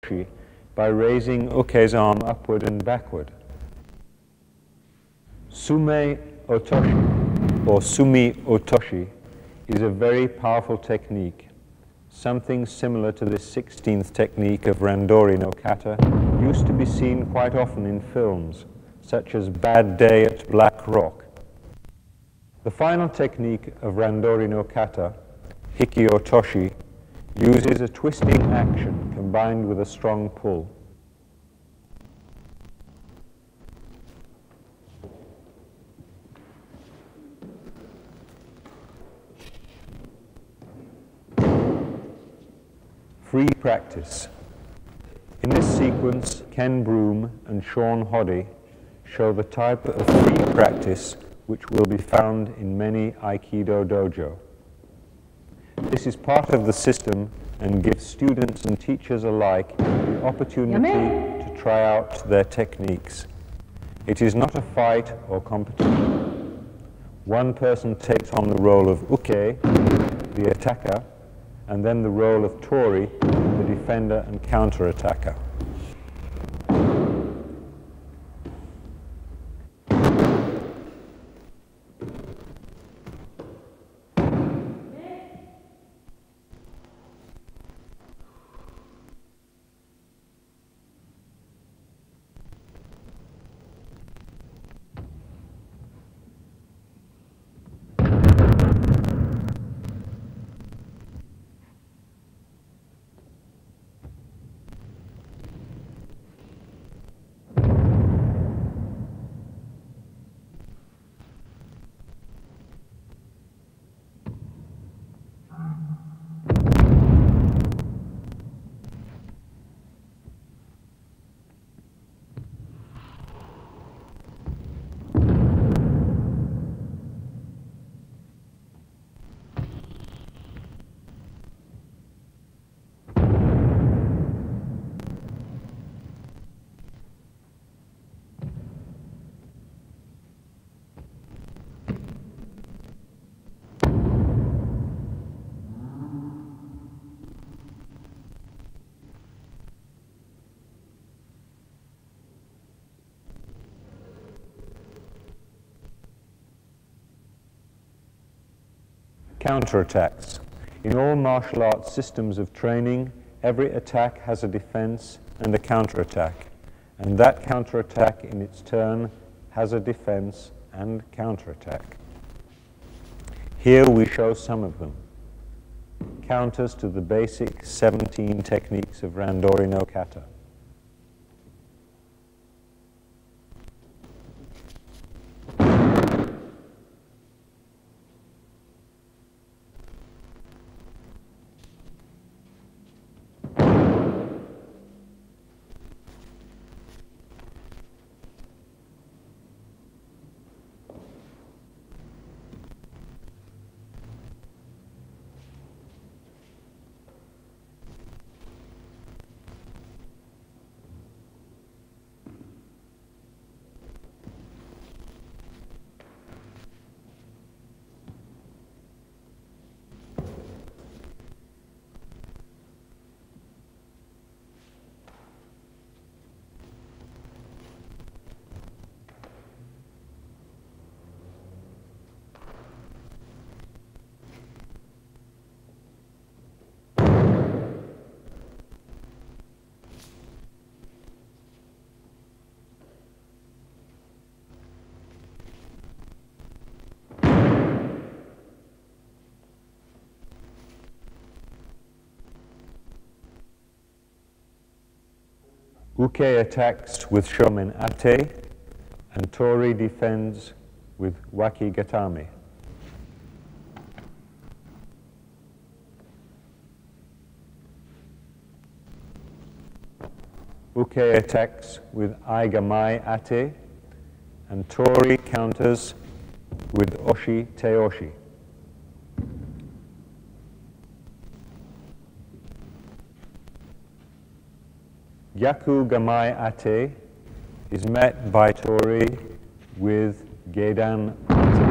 otoshi by raising uke's arm upward and backward. Sume otoshi, or sumi otoshi, is a very powerful technique. Something similar to this 16th technique of Randori no kata used to be seen quite often in films, such as Bad Day at Black Rock. The final technique of Randori no kata, hiki otoshi, uses a twisting action combined with a strong pull. Free practice. In this sequence, Ken Broom and Sean Hoddy show the type of free practice which will be found in many Aikido dojo. This is part of the system and gives students and teachers alike the opportunity to try out their techniques. It is not a fight or competition. One person takes on the role of uke, the attacker, and then the role of tori, the defender and counterattacker. Counterattacks. In all martial arts systems of training, every attack has a defense and a counterattack, and that counterattack in its turn has a defense and counterattack. Here we show some of them. Counters to the basic 17 techniques of Randori no kata. Uke attacks with shomen ate, and tori defends with waki gatame. Uke attacks with aigamai ate, and tori counters with oshi teoshi. Gyaku gamai ate is met by tori with gedan ate.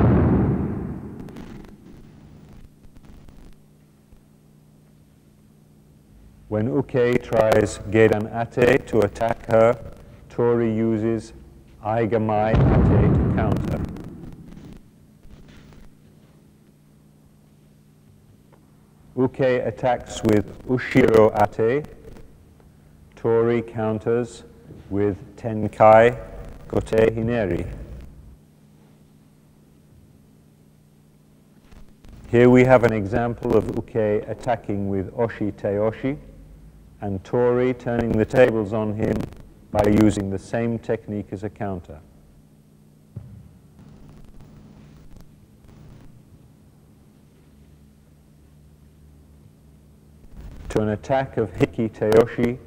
When Uke tries Gedan Ate to attack her, Tori uses Aigamai Ate to counter. Uke attacks with Ushiro Ate. Tori counters with Tenkai Kote Hineri. Here we have an example of Uke attacking with Oshi Teoshi, and Tori turning the tables on him by using the same technique as a counter. To an attack of Hiki Teoshi,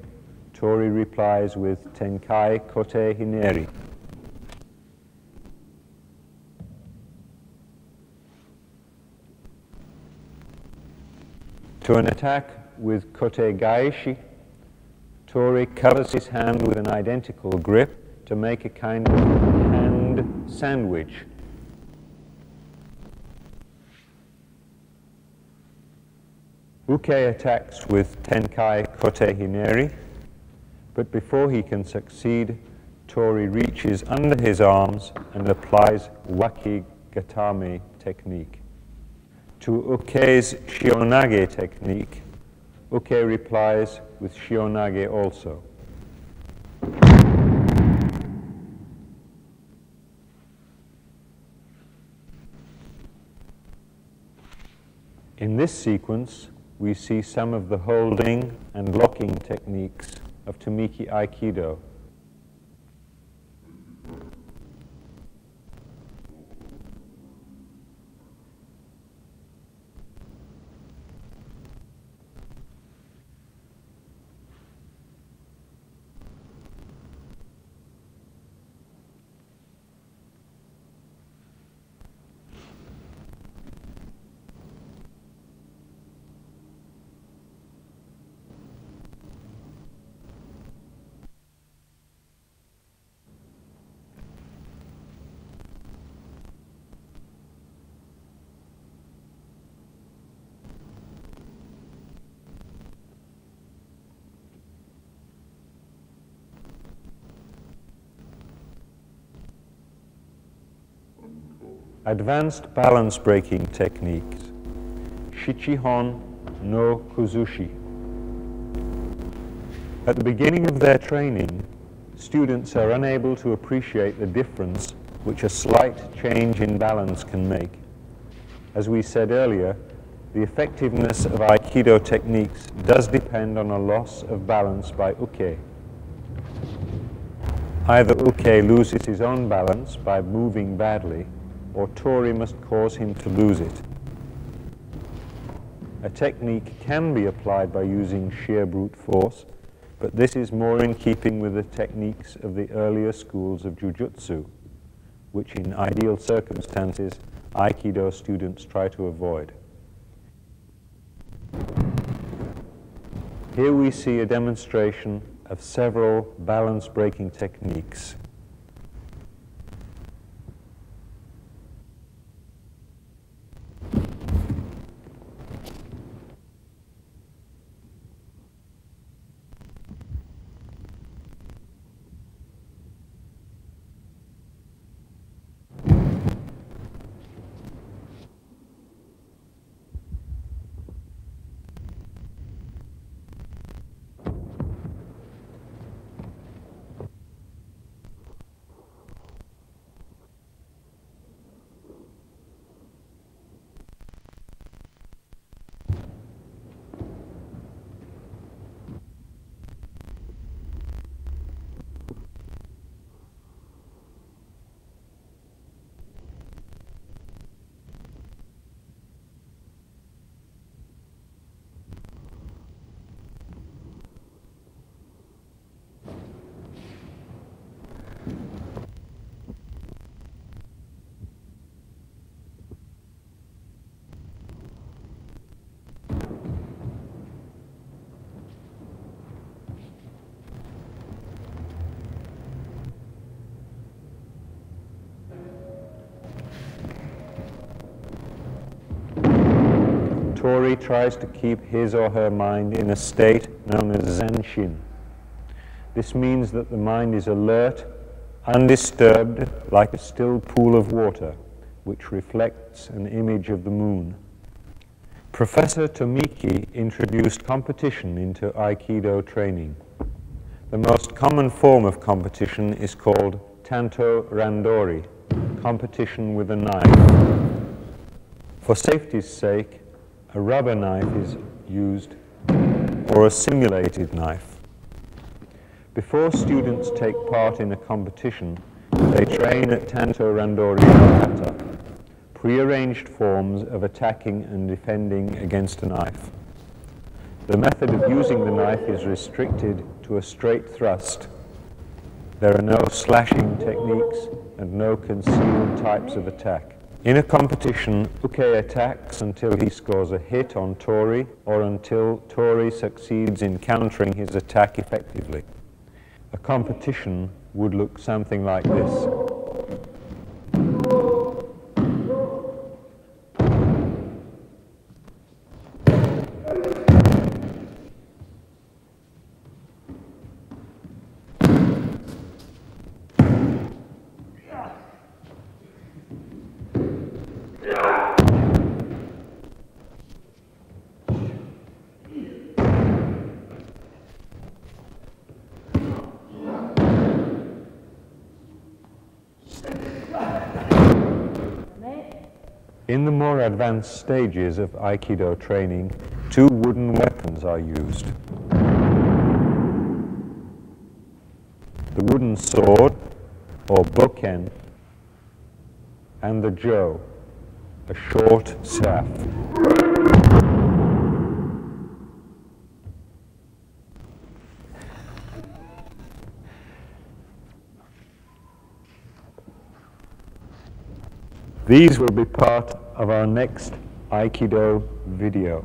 Tori replies with Tenkai Kote Hineri. To an attack with Kote Gaishi, Tori covers his hand with an identical grip to make a kind of hand sandwich. Uke attacks with Tenkai Kote Hineri, but before he can succeed, Tori reaches under his arms and applies Waki Gatame technique. To Uke's Shionage technique, Uke replies with Shionage also. In this sequence, we see some of the holding and locking techniques of Tamiki Aikido. Advanced balance breaking techniques. Shichihon no Kuzushi. At the beginning of their training, students are unable to appreciate the difference which a slight change in balance can make. As we said earlier, the effectiveness of Aikido techniques does depend on a loss of balance by Uke. Either Uke loses his own balance by moving badly, or Tori must cause him to lose it. A technique can be applied by using sheer brute force, but this is more in keeping with the techniques of the earlier schools of Jujutsu, which in ideal circumstances Aikido students try to avoid. Here we see a demonstration of several balance-breaking techniques. Tori tries to keep his or her mind in a state known as Zenshin. This means that the mind is alert, undisturbed, like a still pool of water, which reflects an image of the moon. Professor Tomiki introduced competition into Aikido training. The most common form of competition is called Tanto Randori, competition with a knife. For safety's sake, a rubber knife is used, or a simulated knife. Before students take part in a competition, they train at Tanto Randori and kata, prearranged forms of attacking and defending against a knife. The method of using the knife is restricted to a straight thrust. There are no slashing techniques and no concealed types of attack. In a competition, Uke attacks until he scores a hit on Tori or until Tori succeeds in countering his attack effectively. A competition would look something like this. In the more advanced stages of Aikido training, two wooden weapons are used. The wooden sword, or bokken, and the jo, a short staff. These will be part of our next Aikido video.